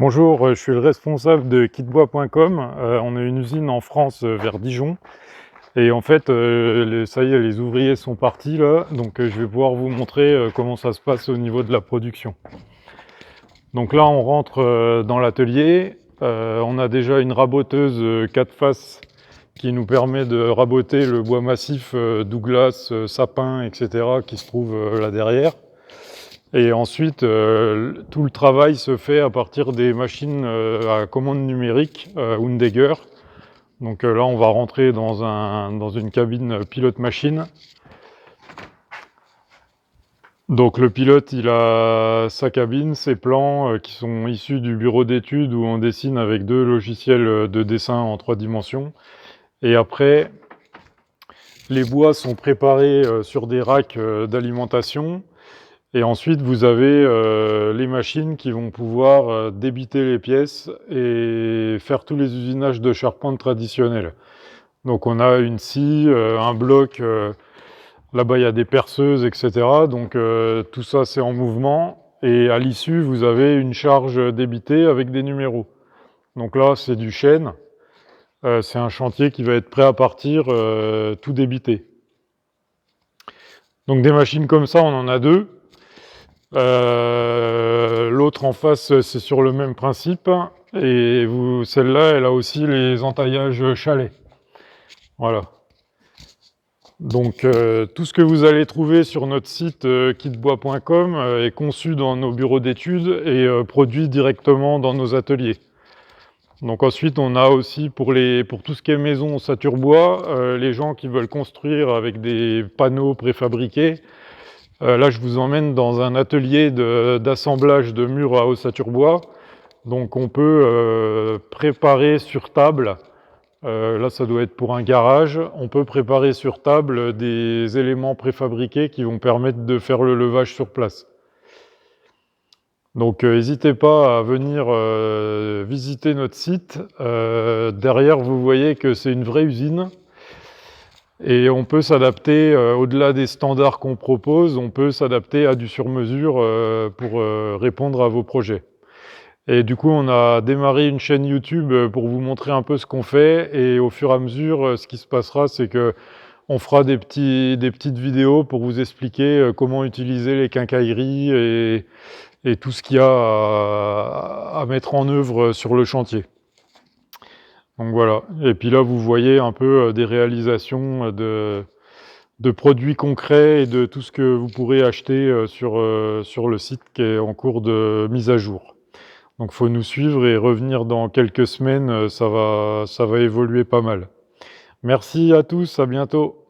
Bonjour, je suis le responsable de kitbois.com. On a une usine en France vers Dijon. Et en fait, ça y est, les ouvriers sont partis là. Donc je vais pouvoir vous montrer comment ça se passe au niveau de la production. Donc là, on rentre dans l'atelier. On a déjà une raboteuse 4 faces qui nous permet de raboter le bois massif Douglas, sapin, etc. qui se trouve là derrière. Et ensuite, tout le travail se fait à partir des machines à commande numérique, Undegger. Donc là, on va rentrer dans une cabine pilote machine. Donc le pilote, il a sa cabine, ses plans qui sont issus du bureau d'études où on dessine avec 2 logiciels de dessin en 3 dimensions. Et après, les bois sont préparés sur des racks d'alimentation. Et ensuite, vous avez les machines qui vont pouvoir débiter les pièces et faire tous les usinages de charpente traditionnels. Donc on a une scie, un bloc, là-bas il y a des perceuses, etc. Donc tout ça c'est en mouvement. Et à l'issue, vous avez une charge débitée avec des numéros. Donc là, c'est du chêne. C'est un chantier qui va être prêt à partir, tout débité. Donc des machines comme ça, on en a 2. L'autre en face, c'est sur le même principe. Et celle-là, elle a aussi les entaillages chalets. Voilà. Donc tout ce que vous allez trouver sur notre site kitbois.com est conçu dans nos bureaux d'études et produit directement dans nos ateliers. Donc ensuite, on a aussi pour tout ce qui est maison Saturbois, les gens qui veulent construire avec des panneaux préfabriqués. Là, je vous emmène dans un atelier d'assemblage de murs à ossature-bois. Donc, on peut préparer sur table, là, ça doit être pour un garage, on peut préparer sur table des éléments préfabriqués qui vont permettre de faire le levage sur place. Donc, n'hésitez pas à venir visiter notre site. Derrière, vous voyez que c'est une vraie usine. Et on peut s'adapter, au-delà des standards qu'on propose, on peut s'adapter à du sur-mesure pour répondre à vos projets. Et du coup, on a démarré une chaîne YouTube pour vous montrer un peu ce qu'on fait. Et au fur et à mesure, ce qui se passera, c'est que on fera des petites vidéos pour vous expliquer comment utiliser les quincailleries et tout ce qu'il y a à mettre en œuvre sur le chantier. Donc voilà, et puis là vous voyez un peu des réalisations de produits concrets et de tout ce que vous pourrez acheter sur le site qui est en cours de mise à jour. Donc il faut nous suivre et revenir dans quelques semaines, ça va évoluer pas mal. Merci à tous, à bientôt.